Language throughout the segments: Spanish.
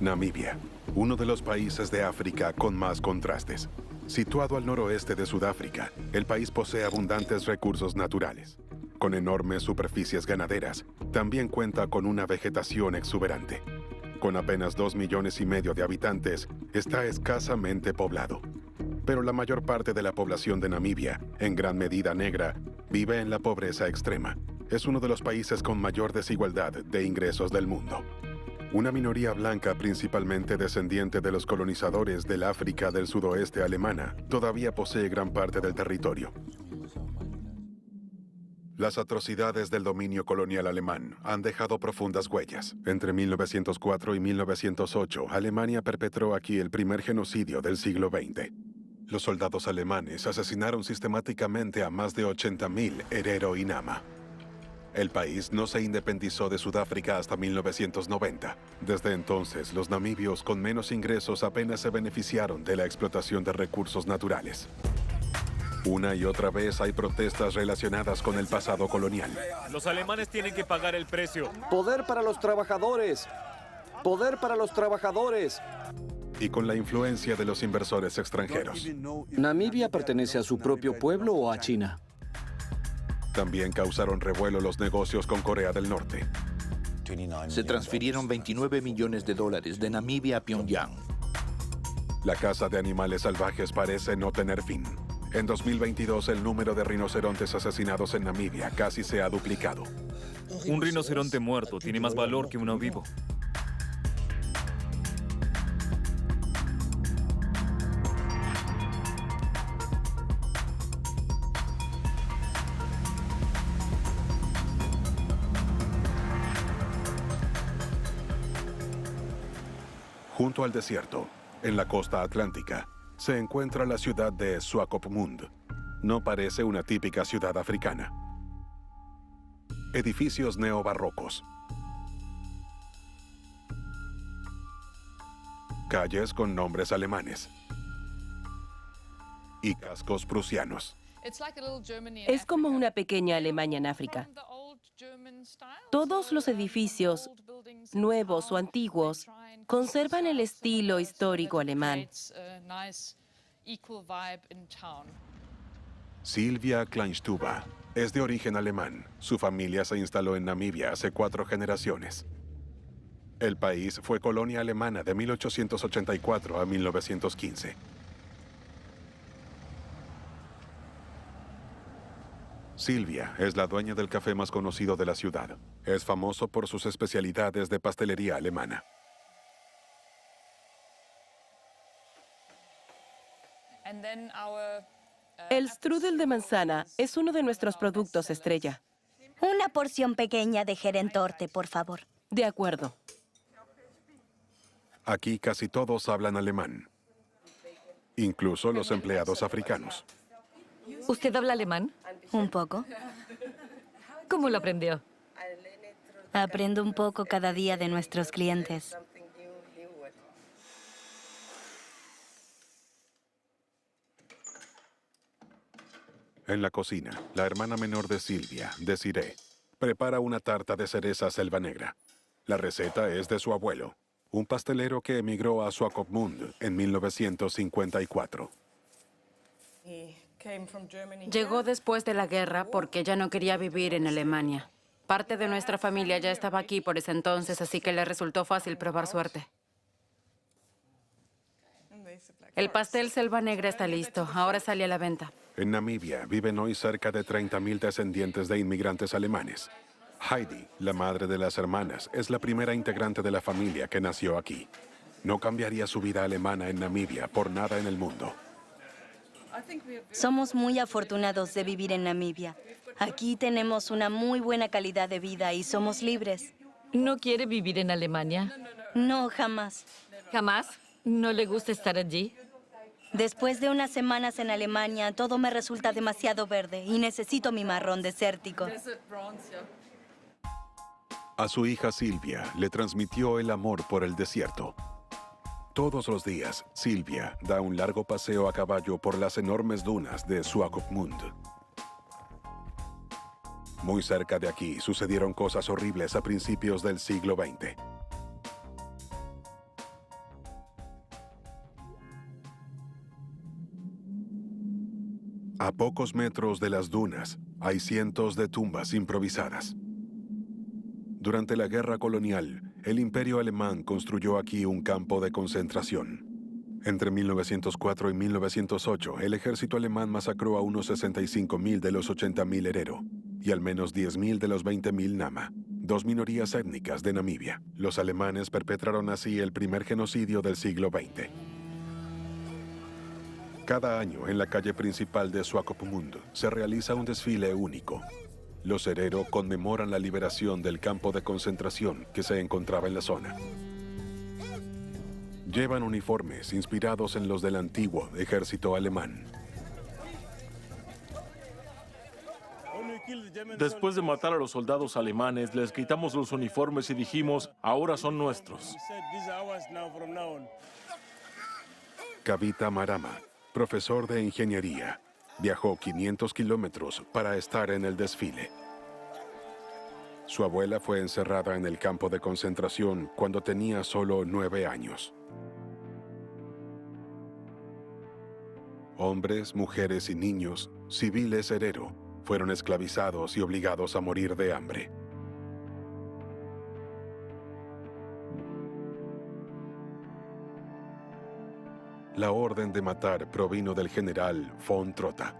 Namibia, uno de los países de África con más contrastes. Situado al noroeste de Sudáfrica, el país posee abundantes recursos naturales. Con enormes superficies ganaderas, también cuenta con una vegetación exuberante. Con apenas 2,5 millones de habitantes, está escasamente poblado. Pero la mayor parte de la población de Namibia, en gran medida negra, vive en la pobreza extrema. Es uno de los países con mayor desigualdad de ingresos del mundo. Una minoría blanca, principalmente descendiente de los colonizadores del África del sudoeste alemana, todavía posee gran parte del territorio. Las atrocidades del dominio colonial alemán han dejado profundas huellas. Entre 1904 y 1908, Alemania perpetró aquí el primer genocidio del siglo XX. Los soldados alemanes asesinaron sistemáticamente a más de 80,000 Herero y Nama. El país no se independizó de Sudáfrica hasta 1990. Desde entonces, los namibios con menos ingresos apenas se beneficiaron de la explotación de recursos naturales. Una y otra vez hay protestas relacionadas con el pasado colonial. Los alemanes tienen que pagar el precio. ¡Poder para los trabajadores! ¡Poder para los trabajadores! Y con la influencia de los inversores extranjeros. ¿Namibia pertenece a su propio pueblo o a China? También causaron revuelo los negocios con Corea del Norte. Se transfirieron $29 millones de Namibia a Pyongyang. La caza de animales salvajes parece no tener fin. En 2022, el número de rinocerontes asesinados en Namibia casi se ha duplicado. Un rinoceronte muerto tiene más valor que uno vivo. Junto al desierto, en la costa atlántica, se encuentra la ciudad de Swakopmund. No parece una típica ciudad africana. Edificios neobarrocos. Calles con nombres alemanes. Y cascos prusianos. Es como una pequeña Alemania en África. Todos los edificios, nuevos o antiguos, conservan el estilo histórico alemán. Silvia Kleinstübe es de origen alemán. Su familia se instaló en Namibia hace 4 generaciones. El país fue colonia alemana de 1884 a 1915. Silvia es la dueña del café más conocido de la ciudad. Es famoso por sus especialidades de pastelería alemana. El strudel de manzana es uno de nuestros productos estrella. Una porción pequeña de gerentorte, por favor. De acuerdo. Aquí casi todos hablan alemán, incluso los empleados africanos. ¿Usted habla alemán? Un poco. ¿Cómo lo aprendió? Aprendo un poco cada día de nuestros clientes. En la cocina, la hermana menor de Silvia, Desiree, prepara una tarta de cereza selva negra. La receta es de su abuelo, un pastelero que emigró a Swakopmund en 1954. Llegó después de la guerra porque ya no quería vivir en Alemania. Parte de nuestra familia ya estaba aquí por ese entonces, así que le resultó fácil probar suerte. El pastel selva negra está listo. Ahora sale a la venta. En Namibia viven hoy cerca de 30,000 descendientes de inmigrantes alemanes. Heidi, la madre de las hermanas, es la primera integrante de la familia que nació aquí. No cambiaría su vida alemana en Namibia por nada en el mundo. Somos muy afortunados de vivir en Namibia. Aquí tenemos una muy buena calidad de vida y somos libres. ¿No quiere vivir en Alemania? No, jamás. ¿Jamás? ¿No le gusta estar allí? Después de unas semanas en Alemania, todo me resulta demasiado verde y necesito mi marrón desértico. A su hija Silvia le transmitió el amor por el desierto. Todos los días, Silvia da un largo paseo a caballo por las enormes dunas de Swakopmund. Muy cerca de aquí sucedieron cosas horribles a principios del siglo XX. A pocos metros de las dunas hay cientos de tumbas improvisadas. Durante la guerra colonial, el Imperio Alemán construyó aquí un campo de concentración. Entre 1904 y 1908, el ejército alemán masacró a unos 65.000 de los 80.000 Herero y al menos 10.000 de los 20.000 Nama, dos minorías étnicas de Namibia. Los alemanes perpetraron así el primer genocidio del siglo XX. Cada año, en la calle principal de Swakopmund, se realiza un desfile único. Los Herero conmemoran la liberación del campo de concentración que se encontraba en la zona. Llevan uniformes inspirados en los del antiguo ejército alemán. Después de matar a los soldados alemanes, les quitamos los uniformes y dijimos, ahora son nuestros. Kavita Marama, profesor de ingeniería, viajó 500 kilómetros para estar en el desfile. Su abuela fue encerrada en el campo de concentración cuando tenía solo 9 años. Hombres, mujeres y niños, civiles Herero, fueron esclavizados y obligados a morir de hambre. La orden de matar provino del general von Trotha.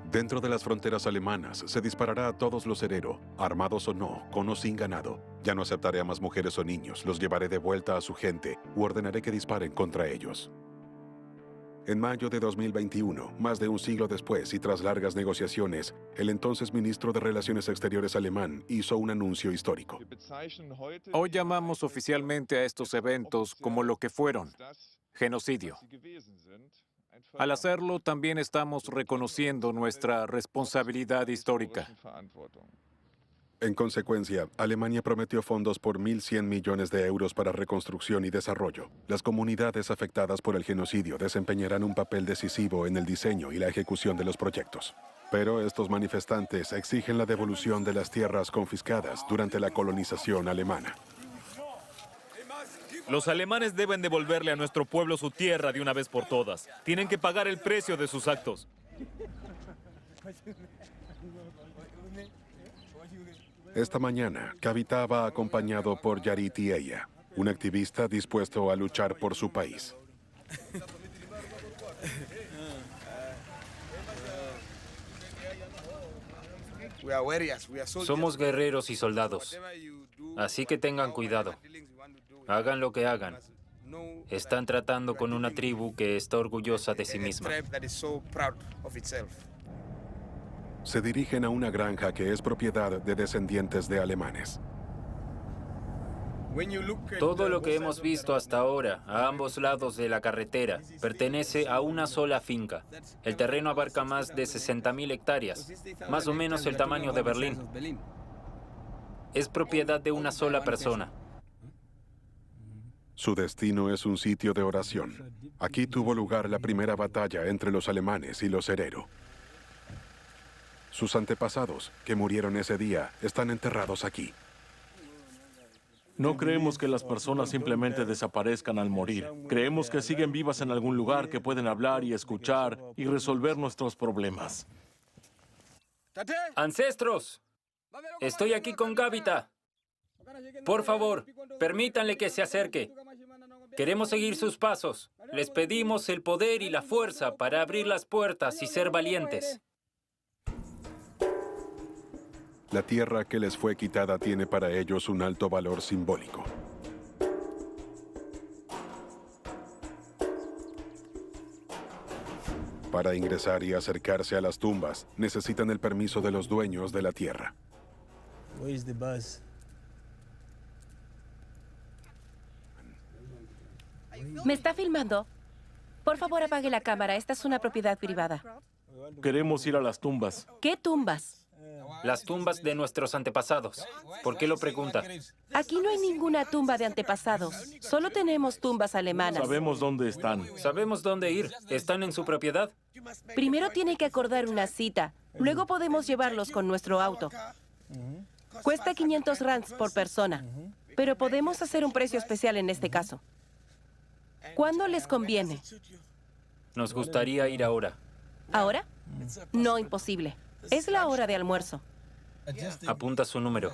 Dentro de las fronteras alemanas se disparará a todos los Herero, armados o no, con o sin ganado. Ya no aceptaré a más mujeres o niños, los llevaré de vuelta a su gente u ordenaré que disparen contra ellos. En mayo de 2021, más de un siglo después y tras largas negociaciones, el entonces ministro de Relaciones Exteriores alemán hizo un anuncio histórico. Hoy llamamos oficialmente a estos eventos como lo que fueron, genocidio. Al hacerlo, también estamos reconociendo nuestra responsabilidad histórica. En consecuencia, Alemania prometió fondos por 1.100 millones de euros para reconstrucción y desarrollo. Las comunidades afectadas por el genocidio desempeñarán un papel decisivo en el diseño y la ejecución de los proyectos. Pero estos manifestantes exigen la devolución de las tierras confiscadas durante la colonización alemana. Los alemanes deben devolverle a nuestro pueblo su tierra de una vez por todas. Tienen que pagar el precio de sus actos. Esta mañana, Kavita va acompañado por Yarit Ieya, un activista dispuesto a luchar por su país. Somos guerreros y soldados, así que tengan cuidado. Hagan lo que hagan. Están tratando con una tribu que está orgullosa de sí misma. Se dirigen a una granja que es propiedad de descendientes de alemanes. Todo lo que hemos visto hasta ahora, a ambos lados de la carretera, pertenece a una sola finca. El terreno abarca más de 60.000 hectáreas, más o menos el tamaño de Berlín. Es propiedad de una sola persona. Su destino es un sitio de oración. Aquí tuvo lugar la primera batalla entre los alemanes y los Herero. Sus antepasados, que murieron ese día, están enterrados aquí. No creemos que las personas simplemente desaparezcan al morir. Creemos que siguen vivas en algún lugar que pueden hablar y escuchar y resolver nuestros problemas. ¡Ancestros! Estoy aquí con Kavita. Por favor, permítanle que se acerque. Queremos seguir sus pasos. Les pedimos el poder y la fuerza para abrir las puertas y ser valientes. La tierra que les fue quitada tiene para ellos un alto valor simbólico. Para ingresar y acercarse a las tumbas, necesitan el permiso de los dueños de la tierra. ¿Me está filmando? Por favor, apague la cámara. Esta es una propiedad privada. Queremos ir a las tumbas. ¿Qué tumbas? Las tumbas de nuestros antepasados. ¿Por qué lo pregunta? Aquí no hay ninguna tumba de antepasados. Solo tenemos tumbas alemanas. Sabemos dónde están. Sabemos dónde ir. ¿Están en su propiedad? Primero tiene que acordar una cita. Luego podemos llevarlos con nuestro auto. Cuesta 500 rands por persona. Pero podemos hacer un precio especial en este caso. ¿Cuándo les conviene? Nos gustaría ir ahora. ¿Ahora? No, imposible. Es la hora de almuerzo. Apunta su número.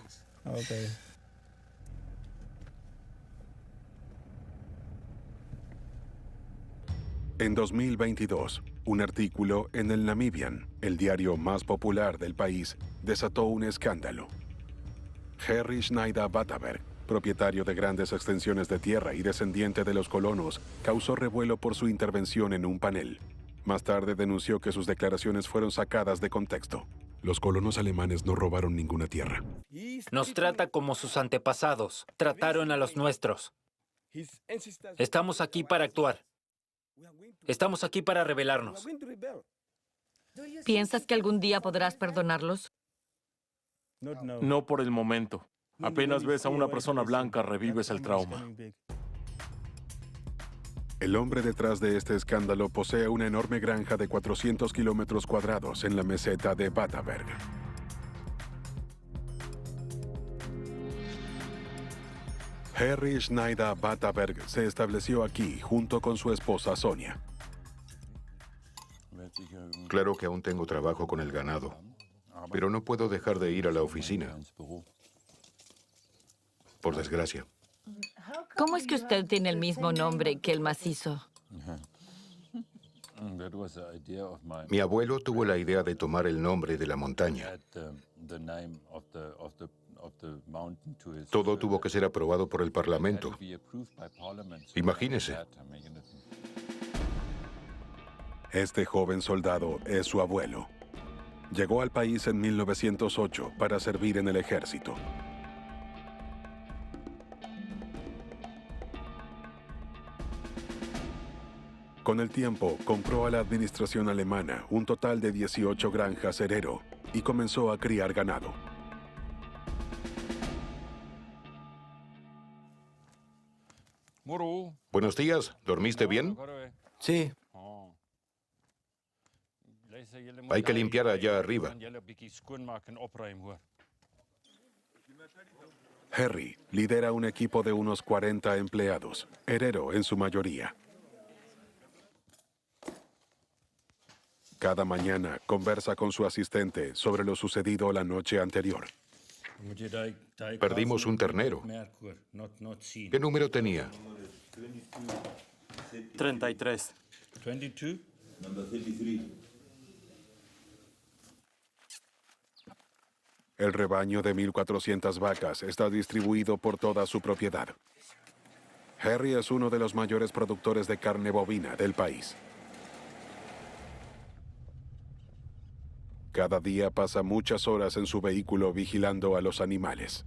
En 2022, un artículo en el Namibian, el diario más popular del país, desató un escándalo. Harry Schneider Bataberg, propietario de grandes extensiones de tierra y descendiente de los colonos, causó revuelo por su intervención en un panel. Más tarde denunció que sus declaraciones fueron sacadas de contexto. Los colonos alemanes no robaron ninguna tierra. Nos trata como sus antepasados trataron a los nuestros. Estamos aquí para actuar. Estamos aquí para rebelarnos. ¿Piensas que algún día podrás perdonarlos? No por el momento. Apenas ves a una persona blanca, revives el trauma. El hombre detrás de este escándalo posee una enorme granja de 400 kilómetros cuadrados en la meseta de Bataberg. Harry Schneider Bataberg se estableció aquí junto con su esposa Sonia. Claro que aún tengo trabajo con el ganado, pero no puedo dejar de ir a la oficina. Por desgracia. ¿Cómo es que usted tiene el mismo nombre que el macizo? Mi abuelo tuvo la idea de tomar el nombre de la montaña. Todo tuvo que ser aprobado por el Parlamento. Imagínese. Este joven soldado es su abuelo. Llegó al país en 1908 para servir en el ejército. Con el tiempo, compró a la administración alemana un total de 18 granjas herero y comenzó a criar ganado. Buenos días, ¿dormiste bien? Sí. Hay que limpiar allá arriba. Harry lidera un equipo de unos 40 empleados, herero en su mayoría. Cada mañana conversa con su asistente sobre lo sucedido la noche anterior. Perdimos un ternero. ¿Qué número tenía? 33. El rebaño de 1.400 vacas está distribuido por toda su propiedad. Harry es uno de los mayores productores de carne bovina del país. Cada día pasa muchas horas en su vehículo vigilando a los animales.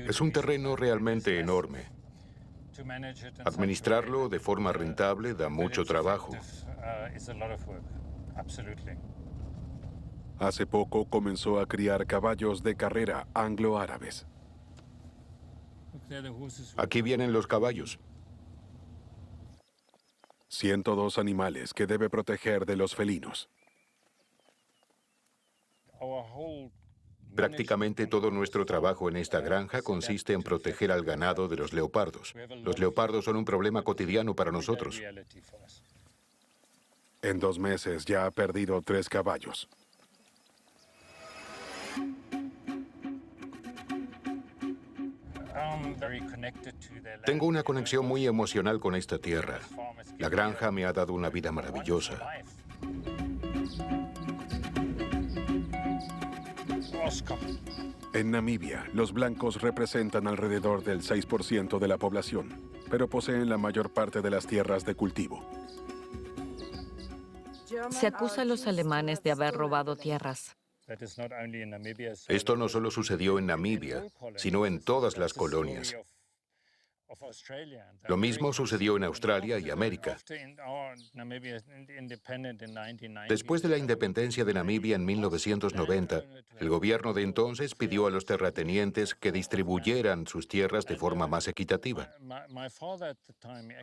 Es un terreno realmente enorme. Administrarlo de forma rentable da mucho trabajo. Hace poco comenzó a criar caballos de carrera anglo-árabes. Aquí vienen los caballos. 102 animales que debe proteger de los felinos. Prácticamente todo nuestro trabajo en esta granja consiste en proteger al ganado de los leopardos. Los leopardos son un problema cotidiano para nosotros. En 2 meses ya ha perdido 3 caballos. Tengo una conexión muy emocional con esta tierra. La granja me ha dado una vida maravillosa. En Namibia, los blancos representan alrededor del 6% de la población, pero poseen la mayor parte de las tierras de cultivo. Se acusa a los alemanes de haber robado tierras. Esto no solo sucedió en Namibia, sino en todas las colonias. Lo mismo sucedió en Australia y América. Después de la independencia de Namibia en 1990, el gobierno de entonces pidió a los terratenientes que distribuyeran sus tierras de forma más equitativa.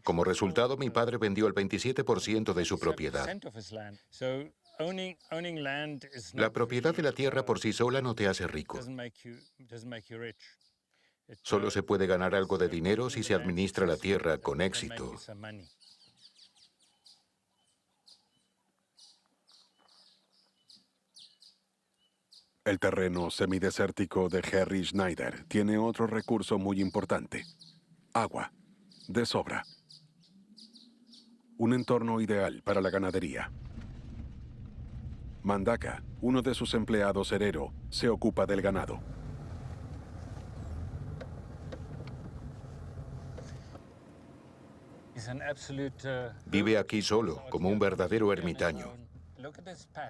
Como resultado, mi padre vendió el 27% de su propiedad. La propiedad de la tierra por sí sola no te hace rico. Solo se puede ganar algo de dinero si se administra la tierra con éxito. El terreno semidesértico de Harry Schneider tiene otro recurso muy importante: agua, de sobra. Un entorno ideal para la ganadería. Mandaka, uno de sus empleados herero, se ocupa del ganado. Vive aquí solo, como un verdadero ermitaño.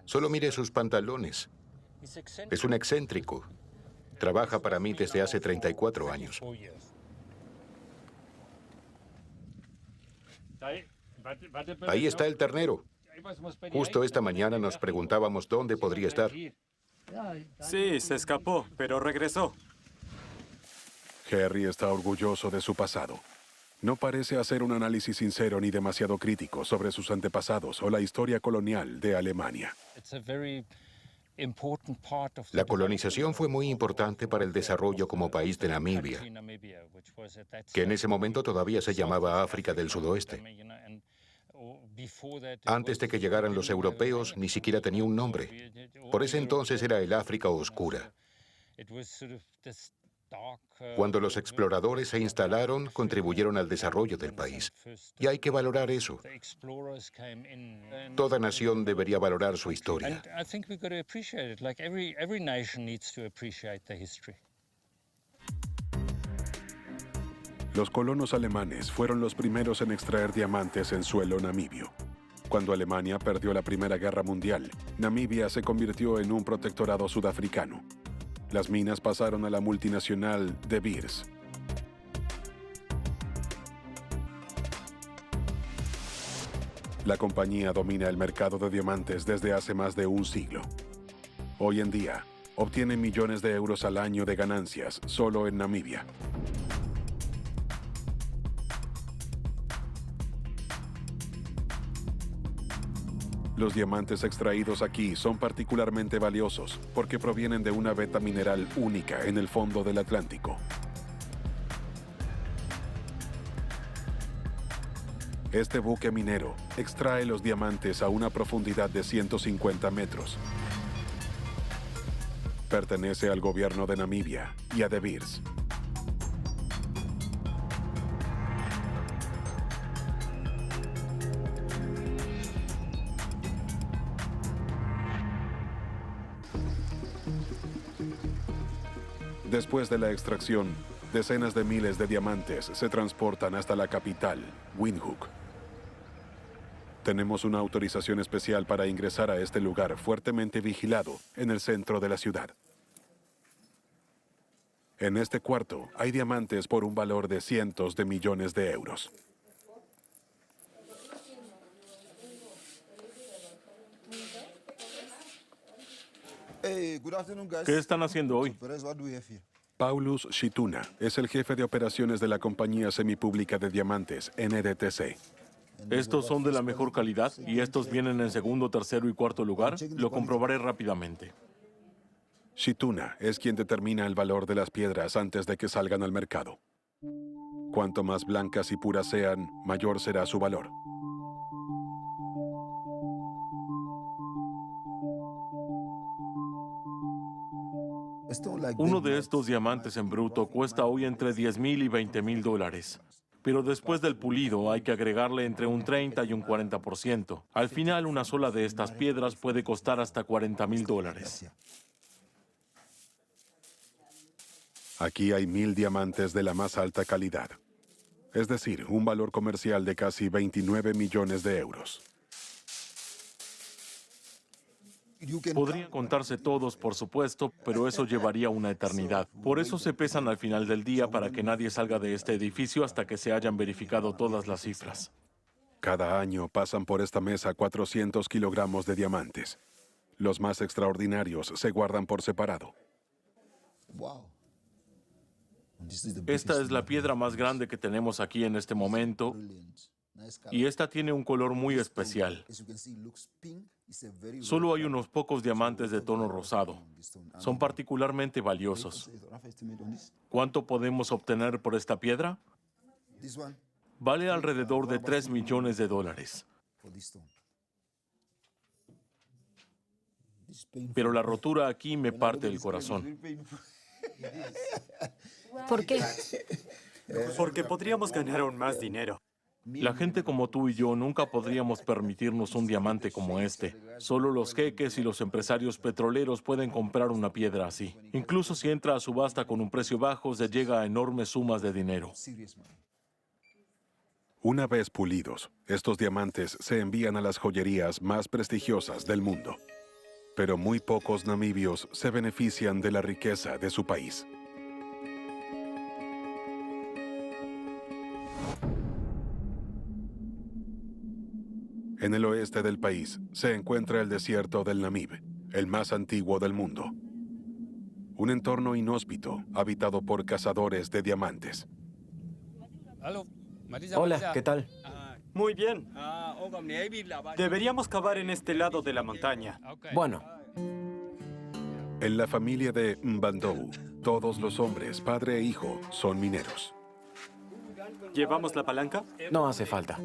Solo mire sus pantalones. Es un excéntrico. Trabaja para mí desde hace 34 años. Ahí está el ternero. Justo esta mañana nos preguntábamos dónde podría estar. Sí, se escapó, pero regresó. Harry está orgulloso de su pasado. No parece hacer un análisis sincero ni demasiado crítico sobre sus antepasados o la historia colonial de Alemania. La colonización fue muy importante para el desarrollo como país de Namibia, que en ese momento todavía se llamaba África del Sudoeste. Antes de que llegaran los europeos, ni siquiera tenía un nombre. Por ese entonces era el África Oscura. Cuando los exploradores se instalaron, contribuyeron al desarrollo del país. Y hay que valorar eso. Toda nación debería valorar su historia. Los colonos alemanes fueron los primeros en extraer diamantes en suelo namibio. Cuando Alemania perdió la Primera Guerra Mundial, Namibia se convirtió en un protectorado sudafricano. Las minas pasaron a la multinacional De Beers. La compañía domina el mercado de diamantes desde hace más de un siglo. Hoy en día, obtiene millones de euros al año de ganancias solo en Namibia. Los diamantes extraídos aquí son particularmente valiosos porque provienen de una veta mineral única en el fondo del Atlántico. Este buque minero extrae los diamantes a una profundidad de 150 metros. Pertenece al gobierno de Namibia y a De Beers. Después de la extracción, decenas de miles de diamantes se transportan hasta la capital, Windhoek. Tenemos una autorización especial para ingresar a este lugar fuertemente vigilado en el centro de la ciudad. En este cuarto hay diamantes por un valor de cientos de millones de euros. ¿Qué están haciendo hoy? Paulus Shituna es el jefe de operaciones de la compañía semipública de diamantes, NDTC. Estos son de la mejor calidad y estos vienen en segundo, tercero y cuarto lugar. Lo comprobaré rápidamente. Shituna es quien determina el valor de las piedras antes de que salgan al mercado. Cuanto más blancas y puras sean, mayor será su valor. Uno de estos diamantes en bruto cuesta hoy entre $10,000 y $20,000. Pero después del pulido hay que agregarle entre un 30 y un 40%. Al final, una sola de estas piedras puede costar hasta $40,000. Aquí hay 1,000 diamantes de la más alta calidad. Es decir, un valor comercial de casi 29 millones de euros. Podrían contarse todos, por supuesto, pero eso llevaría una eternidad. Por eso se pesan al final del día para que nadie salga de este edificio hasta que se hayan verificado todas las cifras. Cada año pasan por esta mesa 400 kilogramos de diamantes. Los más extraordinarios se guardan por separado. Esta es la piedra más grande que tenemos aquí en este momento Y esta tiene un color muy especial. Solo hay unos pocos diamantes de tono rosado. Son particularmente valiosos. ¿Cuánto podemos obtener por esta piedra? Vale alrededor de $3 millones. Pero la rotura aquí me parte el corazón. ¿Por qué? Porque podríamos ganar aún más dinero. La gente como tú y yo nunca podríamos permitirnos un diamante como este. Solo los jeques y los empresarios petroleros pueden comprar una piedra así. Incluso si entra a subasta con un precio bajo, se llega a enormes sumas de dinero. Una vez pulidos, estos diamantes se envían a las joyerías más prestigiosas del mundo. Pero muy pocos namibios se benefician de la riqueza de su país. En el oeste del país se encuentra el desierto del Namib, el más antiguo del mundo. Un entorno inhóspito, habitado por cazadores de diamantes. Hola, ¿qué tal? Muy bien. Deberíamos cavar en este lado de la montaña. Bueno. En la familia de Mbandou, todos los hombres, padre e hijo, son mineros. ¿Llevamos la palanca? No hace falta.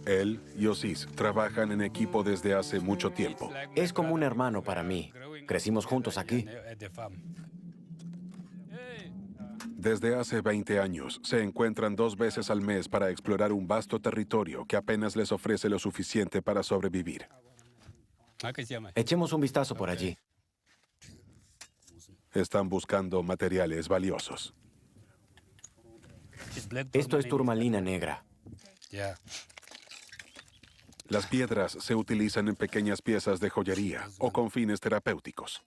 Él y Osis trabajan en equipo desde hace mucho tiempo. Es como un hermano para mí. Crecimos juntos aquí. Desde hace 20 años, se encuentran 2 veces al mes para explorar un vasto territorio que apenas les ofrece lo suficiente para sobrevivir. Echemos un vistazo por allí. Están buscando materiales valiosos. Esto es turmalina negra. Las piedras se utilizan en pequeñas piezas de joyería o con fines terapéuticos.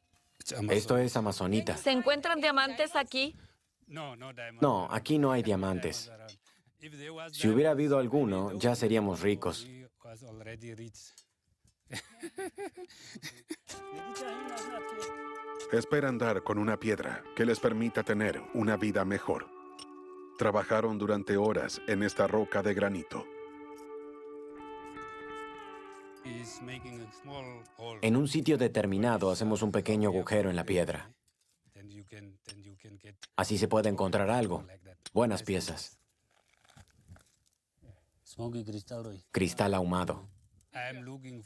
Esto es amazonita. ¿Se encuentran diamantes aquí? No, aquí no hay diamantes. Si hubiera habido alguno, ya seríamos ricos. Esperan dar con una piedra que les permita tener una vida mejor. Trabajaron durante horas en esta roca de granito. En un sitio determinado hacemos un pequeño agujero en la piedra. Así se puede encontrar algo. Buenas piezas. Cristal ahumado.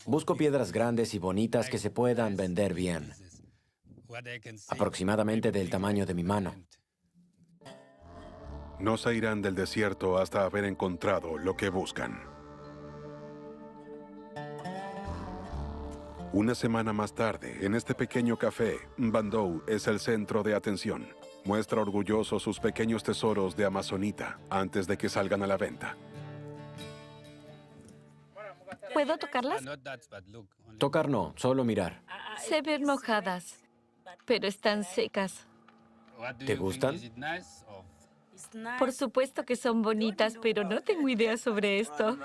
Busco piedras grandes y bonitas que se puedan vender bien. Aproximadamente del tamaño de mi mano. No se irán del desierto hasta haber encontrado lo que buscan. Una semana más tarde, en este pequeño café, Mbandou es el centro de atención. Muestra orgulloso sus pequeños tesoros de amazonita antes de que salgan a la venta. ¿Puedo tocarlas? Tocar no, solo mirar. Se ven mojadas, pero están secas. ¿Te gustan? Por supuesto que son bonitas, pero no tengo idea sobre esto.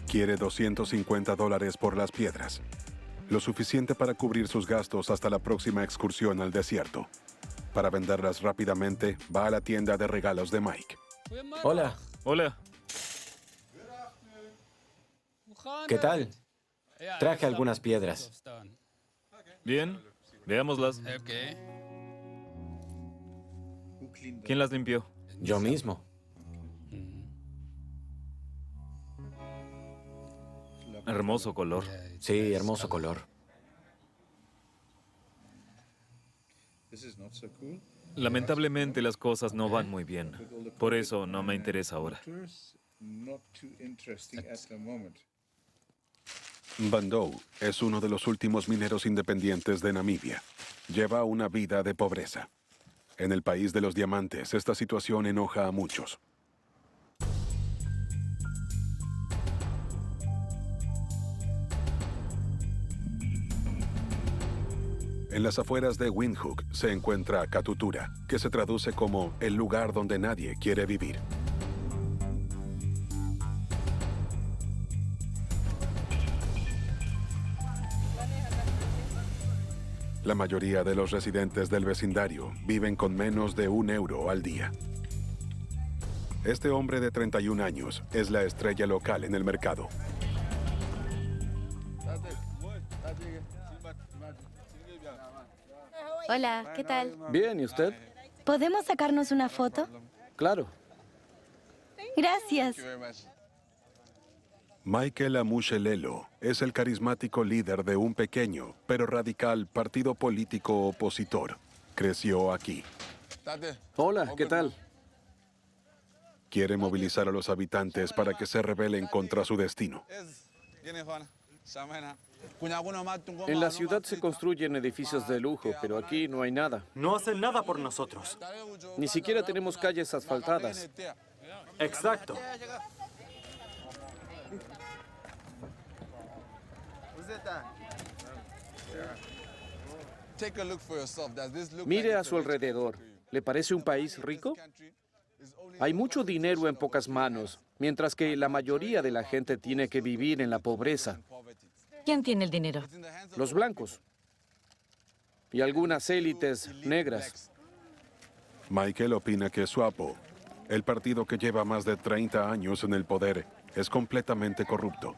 Quiere $250 por las piedras. Lo suficiente para cubrir sus gastos hasta la próxima excursión al desierto. Para venderlas rápidamente, va a la tienda de regalos de Mike. Hola. Hola. ¿Qué tal? Traje algunas piedras. Bien, veámoslas. ¿Quién las limpió? Yo mismo. Hermoso color. Sí, hermoso color. Lamentablemente las cosas no van muy bien. Por eso no me interesa ahora. Mbandou es uno de los últimos mineros independientes de Namibia. Lleva una vida de pobreza. En el país de los diamantes, esta situación enoja a muchos. En las afueras de Windhoek se encuentra Katutura, que se traduce como el lugar donde nadie quiere vivir. La mayoría de los residentes del vecindario viven con menos de €1 al día. Este hombre de 31 años es la estrella local en el mercado. Hola, ¿qué tal? Bien, ¿y usted? ¿Podemos sacarnos una foto? Claro. Gracias. Michael Amushelelo es el carismático líder de un pequeño, pero radical partido político opositor. Creció aquí. Hola, ¿qué tal? Quiere movilizar a los habitantes para que se rebelen contra su destino. En la ciudad se construyen edificios de lujo, pero aquí no hay nada. No hacen nada por nosotros. Ni siquiera tenemos calles asfaltadas. Exacto. Mire a su alrededor. ¿Le parece un país rico? Hay mucho dinero en pocas manos, mientras que la mayoría de la gente tiene que vivir en la pobreza. ¿Quién tiene el dinero? Los blancos. Y algunas élites negras. Michael opina que SWAPO, el partido que lleva más de 30 años en el poder, es completamente corrupto.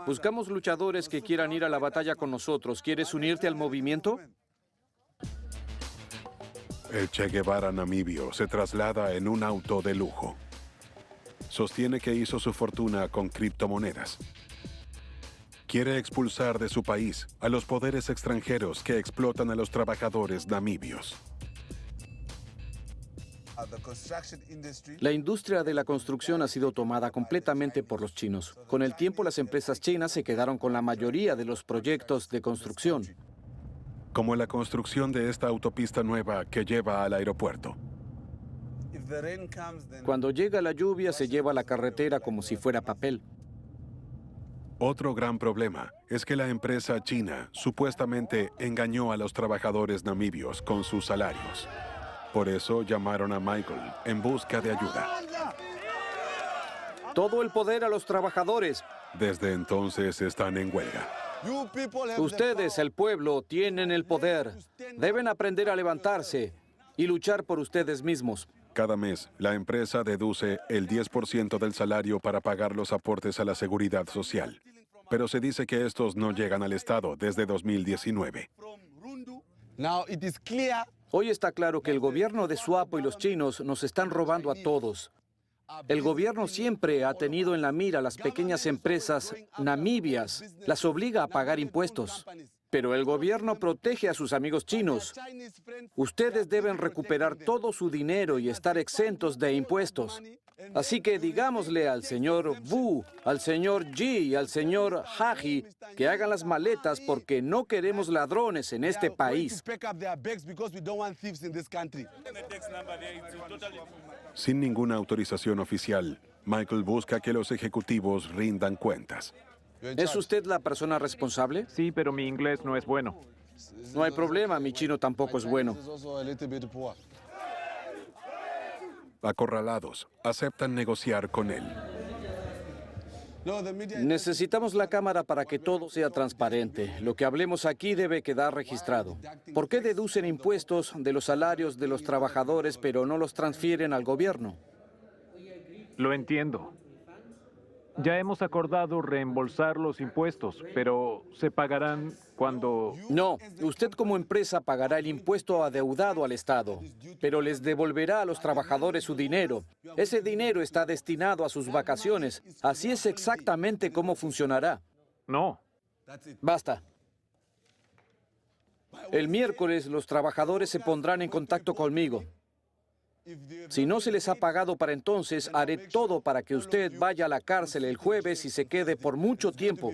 Buscamos luchadores que quieran ir a la batalla con nosotros. ¿Quieres unirte al movimiento? El Che Guevara namibio se traslada en un auto de lujo. Sostiene que hizo su fortuna con criptomonedas. Quiere expulsar de su país a los poderes extranjeros que explotan a los trabajadores namibios. La industria de la construcción ha sido tomada completamente por los chinos. Con el tiempo, las empresas chinas se quedaron con la mayoría de los proyectos de construcción. Como la construcción de esta autopista nueva que lleva al aeropuerto. Cuando llega la lluvia, se lleva la carretera como si fuera papel. Otro gran problema es que la empresa china supuestamente engañó a los trabajadores namibios con sus salarios. Por eso llamaron a Michael en busca de ayuda. Todo el poder a los trabajadores. Desde entonces están en huelga. Ustedes, el pueblo, tienen el poder. Deben aprender a levantarse y luchar por ustedes mismos. Cada mes, la empresa deduce el 10% del salario para pagar los aportes a la seguridad social. Pero se dice que estos no llegan al Estado desde 2019. Hoy está claro que el gobierno de SWAPO y los chinos nos están robando a todos. El gobierno siempre ha tenido en la mira a las pequeñas empresas namibias, las obliga a pagar impuestos. Pero el gobierno protege a sus amigos chinos. Ustedes deben recuperar todo su dinero y estar exentos de impuestos. Así que digámosle al señor Wu, al señor Ji y al señor Haji que hagan las maletas porque no queremos ladrones en este país. Sin ninguna autorización oficial, Michael busca que los ejecutivos rindan cuentas. ¿Es usted la persona responsable? Sí, pero mi inglés no es bueno. No hay problema, mi chino tampoco es bueno. Acorralados, aceptan negociar con él. Necesitamos la Cámara para que todo sea transparente. Lo que hablemos aquí debe quedar registrado. ¿Por qué deducen impuestos de los salarios de los trabajadores pero no los transfieren al gobierno? Lo entiendo. Ya hemos acordado reembolsar los impuestos, pero se pagarán cuando... No, usted como empresa pagará el impuesto adeudado al Estado, pero les devolverá a los trabajadores su dinero. Ese dinero está destinado a sus vacaciones. Así es exactamente cómo funcionará. No. Basta. El miércoles los trabajadores se pondrán en contacto conmigo. Si no se les ha pagado para entonces, haré todo para que usted vaya a la cárcel el jueves y se quede por mucho tiempo.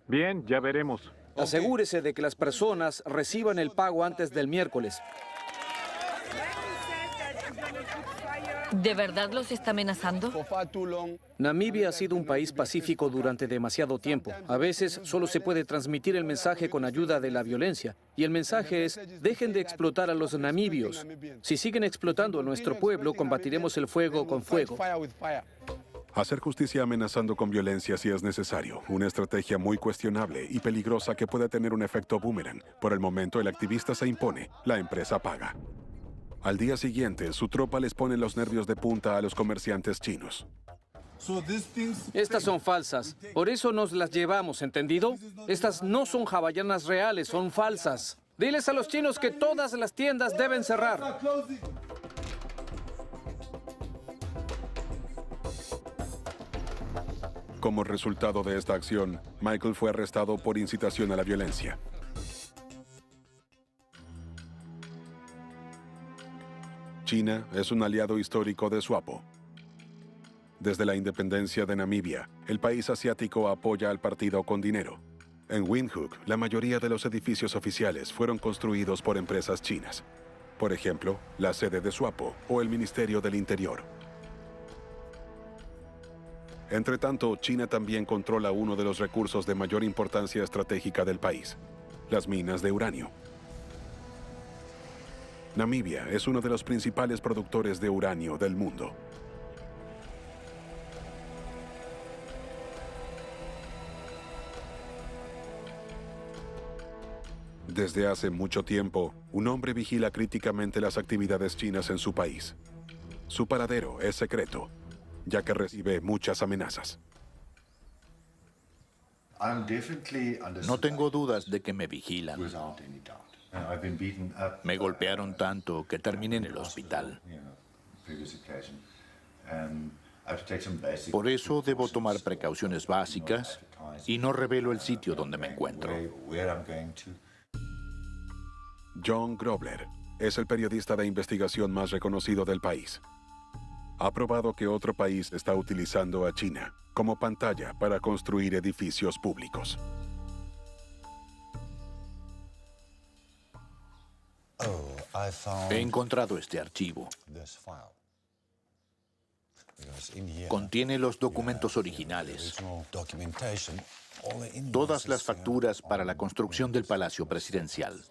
Bien, ya veremos. Asegúrese de que las personas reciban el pago antes del miércoles. ¿De verdad los está amenazando? Namibia ha sido un país pacífico durante demasiado tiempo. A veces solo se puede transmitir el mensaje con ayuda de la violencia. Y el mensaje es, dejen de explotar a los namibios. Si siguen explotando a nuestro pueblo, combatiremos el fuego con fuego. Hacer justicia amenazando con violencia si es necesario. Una estrategia muy cuestionable y peligrosa que puede tener un efecto boomerang. Por el momento, el activista se impone. La empresa paga. Al día siguiente, su tropa les pone los nervios de punta a los comerciantes chinos. Estas son falsas. Por eso nos las llevamos, ¿entendido? Estas no son hawaianas reales, son falsas. Diles a los chinos que todas las tiendas deben cerrar. Como resultado de esta acción, Michael fue arrestado por incitación a la violencia. China es un aliado histórico de SWAPO. Desde la independencia de Namibia, el país asiático apoya al partido con dinero. En Windhoek, la mayoría de los edificios oficiales fueron construidos por empresas chinas. Por ejemplo, la sede de SWAPO o el Ministerio del Interior. Entre tanto, China también controla uno de los recursos de mayor importancia estratégica del país, las minas de uranio. Namibia es uno de los principales productores de uranio del mundo. Desde hace mucho tiempo, un hombre vigila críticamente las actividades chinas en su país. Su paradero es secreto, ya que recibe muchas amenazas. No tengo dudas de que me vigilan. Me golpearon tanto que terminé en el hospital. Por eso debo tomar precauciones básicas y no revelo el sitio donde me encuentro. John Grobler es el periodista de investigación más reconocido del país. Ha probado que otro país está utilizando a China como pantalla para construir edificios públicos. He encontrado este archivo. Contiene los documentos originales. Todas las facturas para la construcción del Palacio Presidencial.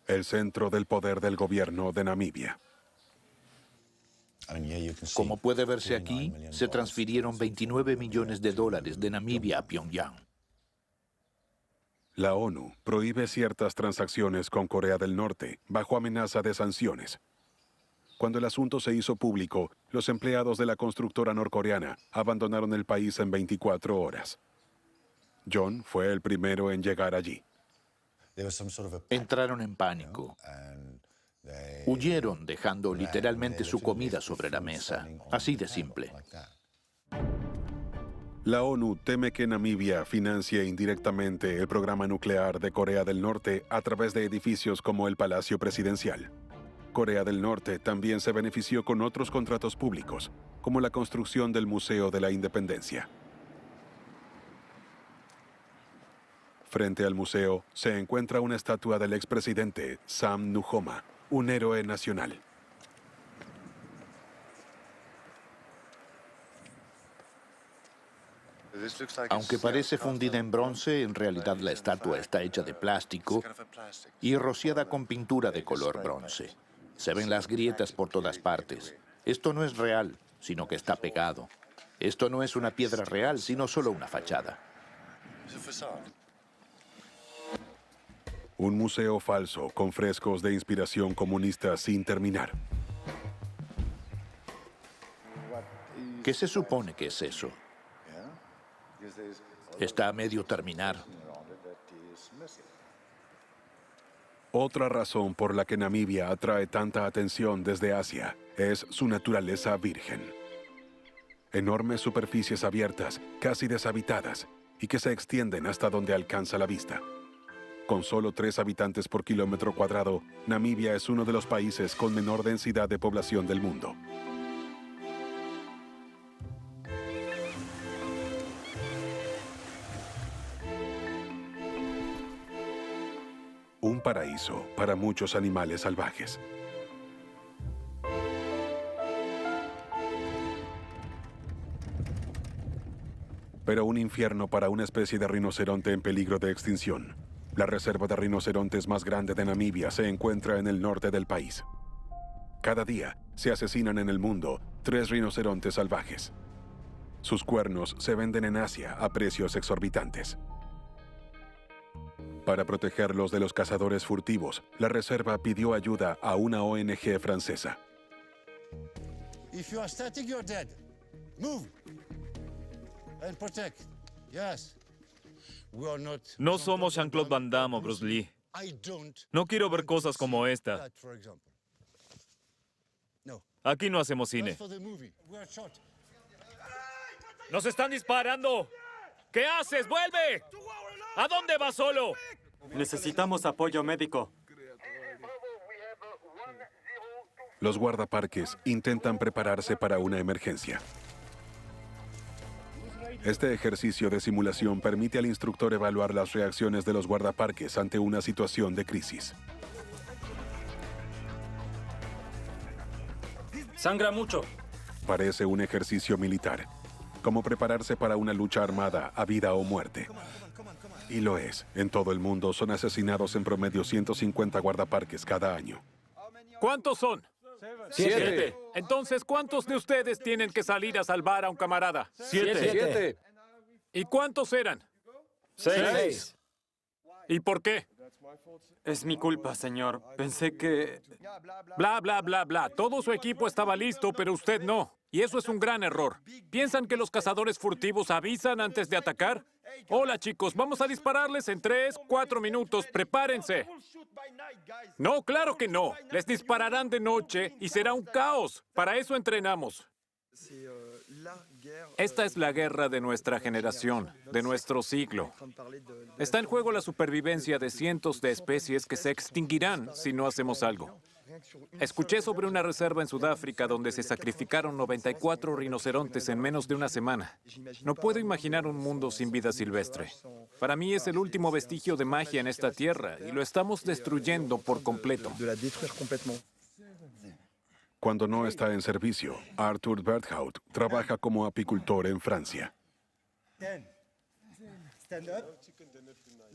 El centro del poder del gobierno de Namibia. Como puede verse aquí, se transfirieron 29 millones de dólares de Namibia a Pyongyang. La ONU prohíbe ciertas transacciones con Corea del Norte bajo amenaza de sanciones. Cuando el asunto se hizo público, los empleados de la constructora norcoreana abandonaron el país en 24 horas. John fue el primero en llegar allí. Entraron en pánico. Huyeron dejando literalmente su comida sobre la mesa. Así de simple. La ONU teme que Namibia financie indirectamente el programa nuclear de Corea del Norte a través de edificios como el Palacio Presidencial. Corea del Norte también se benefició con otros contratos públicos, como la construcción del Museo de la Independencia. Frente al museo se encuentra una estatua del expresidente Sam Nujoma, un héroe nacional. Aunque parece fundida en bronce, en realidad la estatua está hecha de plástico y rociada con pintura de color bronce. Se ven las grietas por todas partes. Esto no es real, sino que está pegado. Esto no es una piedra real, sino solo una fachada. Un museo falso con frescos de inspiración comunista sin terminar. ¿Qué se supone que es eso? Está a medio terminar. Otra razón por la que Namibia atrae tanta atención desde Asia es su naturaleza virgen. Enormes superficies abiertas, casi deshabitadas, y que se extienden hasta donde alcanza la vista. Con solo 3 habitantes por kilómetro cuadrado, Namibia es uno de los países con menor densidad de población del mundo. Un paraíso para muchos animales salvajes. Pero un infierno para una especie de rinoceronte en peligro de extinción. La reserva de rinocerontes más grande de Namibia se encuentra en el norte del país. Cada día se asesinan en el mundo 3 rinocerontes salvajes. Sus cuernos se venden en Asia a precios exorbitantes. Para protegerlos de los cazadores furtivos, la reserva pidió ayuda a una ONG francesa. If you are static, you're dead. Move and protect. Yes. We are not. No somos Jean-Claude Van Damme o Bruce Lee. I don't. No quiero ver cosas como esta. That, for example. No. Aquí no hacemos cine. That's for the movie. We are shot. ¡Nos están disparando! ¿Qué haces? ¡Vuelve! ¿A dónde vas solo? Necesitamos apoyo médico. Los guardaparques intentan prepararse para una emergencia. Este ejercicio de simulación permite al instructor evaluar las reacciones de los guardaparques ante una situación de crisis. Sangra mucho. Parece un ejercicio militar, como prepararse para una lucha armada a vida o muerte. Y lo es. En todo el mundo son asesinados en promedio 150 guardaparques cada año. ¿Cuántos son? 7. Entonces, ¿cuántos de ustedes tienen que salir a salvar a un camarada? 7. ¿Y cuántos eran? 6. ¿Y por qué? Es mi culpa, señor. Pensé que... Bla, bla, bla, bla. Todo su equipo estaba listo, pero usted no. Y eso es un gran error. ¿Piensan que los cazadores furtivos avisan antes de atacar? Hola, chicos, vamos a dispararles en 3, 4 minutos. ¡Prepárense! No, claro que no. Les dispararán de noche y será un caos. Para eso entrenamos. Esta es la guerra de nuestra generación, de nuestro siglo. Está en juego la supervivencia de cientos de especies que se extinguirán si no hacemos algo. Escuché sobre una reserva en Sudáfrica donde se sacrificaron 94 rinocerontes en menos de una semana. No puedo imaginar un mundo sin vida silvestre. Para mí es el último vestigio de magia en esta tierra y lo estamos destruyendo por completo. Cuando no está en servicio, Arthur Berthoud trabaja como apicultor en Francia.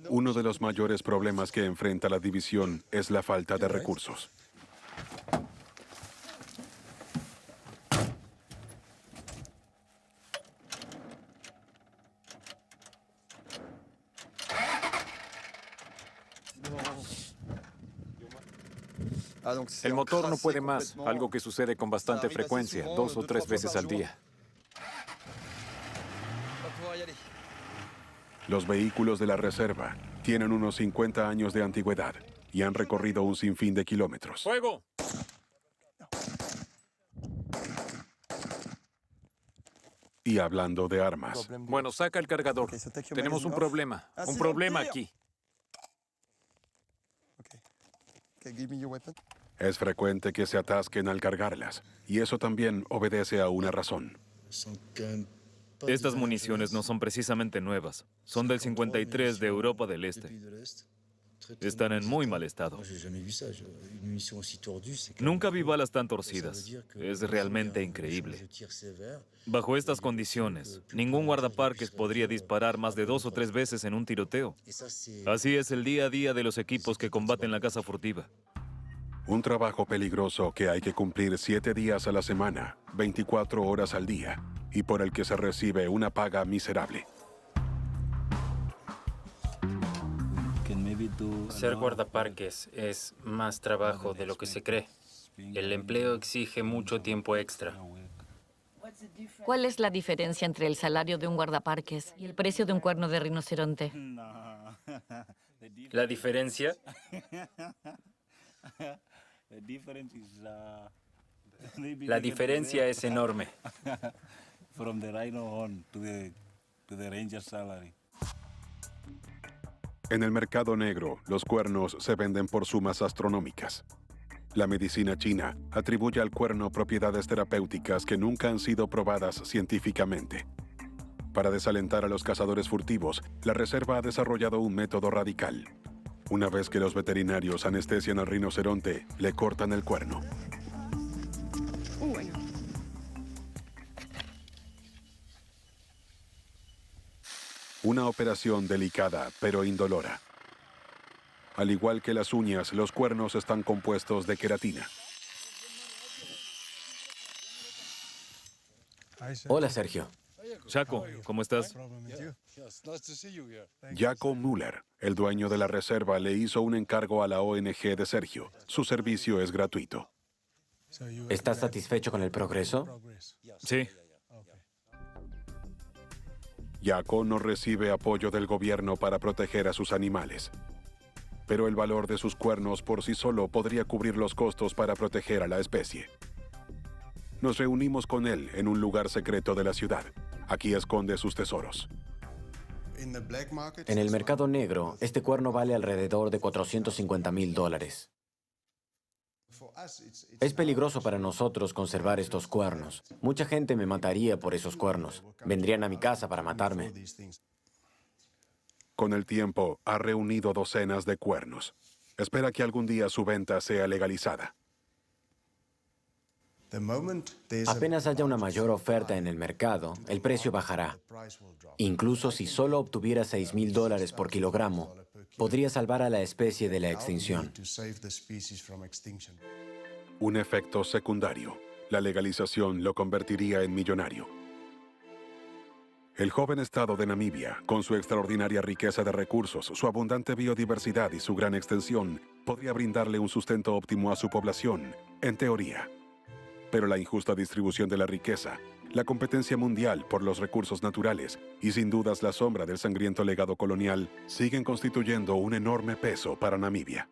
Uno de los mayores problemas que enfrenta la división es la falta de recursos. El motor no puede más, algo que sucede con bastante frecuencia, 2 o 3 veces al día. Los vehículos de la reserva tienen unos 50 años de antigüedad y han recorrido un sinfín de kilómetros. ¡Fuego! Y hablando de armas, Bueno, saca el cargador. Tenemos un problema aquí. es frecuente que se atasquen al cargarlas, y eso también obedece a una razón. Estas municiones no son precisamente nuevas. Son del 53 de Europa del Este. Están en muy mal estado. Nunca vi balas tan torcidas. Es realmente increíble. Bajo estas condiciones, ningún guardaparques podría disparar más de 2 o 3 veces en un tiroteo. Así es el día a día de los equipos que combaten la caza furtiva. Un trabajo peligroso que hay que cumplir 7 días a la semana, 24 horas al día, y por el que se recibe una paga miserable. Ser guardaparques es más trabajo de lo que se cree. El empleo exige mucho tiempo extra. ¿Cuál es la diferencia entre el salario de un guardaparques y el precio de un cuerno de rinoceronte? ¿La diferencia? La diferencia es enorme. En el mercado negro, los cuernos se venden por sumas astronómicas. La medicina china atribuye al cuerno propiedades terapéuticas que nunca han sido probadas científicamente. Para desalentar a los cazadores furtivos, la reserva ha desarrollado un método radical. Una vez que los veterinarios anestesian al rinoceronte, le cortan el cuerno. Una operación delicada, pero indolora. Al igual que las uñas, los cuernos están compuestos de queratina. Hola, Sergio. Chaco, ¿cómo estás? Jaco Müller, el dueño de la reserva, le hizo un encargo a la ONG de Sergio. Su servicio es gratuito. ¿Estás satisfecho con el progreso? Sí. Jaco no recibe apoyo del gobierno para proteger a sus animales. Pero el valor de sus cuernos por sí solo podría cubrir los costos para proteger a la especie. Nos reunimos con él en un lugar secreto de la ciudad. Aquí esconde sus tesoros. En el mercado negro, este cuerno vale alrededor de $450,000. Es peligroso para nosotros conservar estos cuernos. Mucha gente me mataría por esos cuernos. Vendrían a mi casa para matarme. Con el tiempo, ha reunido docenas de cuernos. Espera que algún día su venta sea legalizada. Apenas haya una mayor oferta en el mercado, el precio bajará. Incluso si solo obtuviera $6,000 por kilogramo, podría salvar a la especie de la extinción. Un efecto secundario. La legalización lo convertiría en millonario. El joven estado de Namibia, con su extraordinaria riqueza de recursos, su abundante biodiversidad y su gran extensión, podría brindarle un sustento óptimo a su población, en teoría. Pero la injusta distribución de la riqueza, la competencia mundial por los recursos naturales y sin dudas la sombra del sangriento legado colonial siguen constituyendo un enorme peso para Namibia.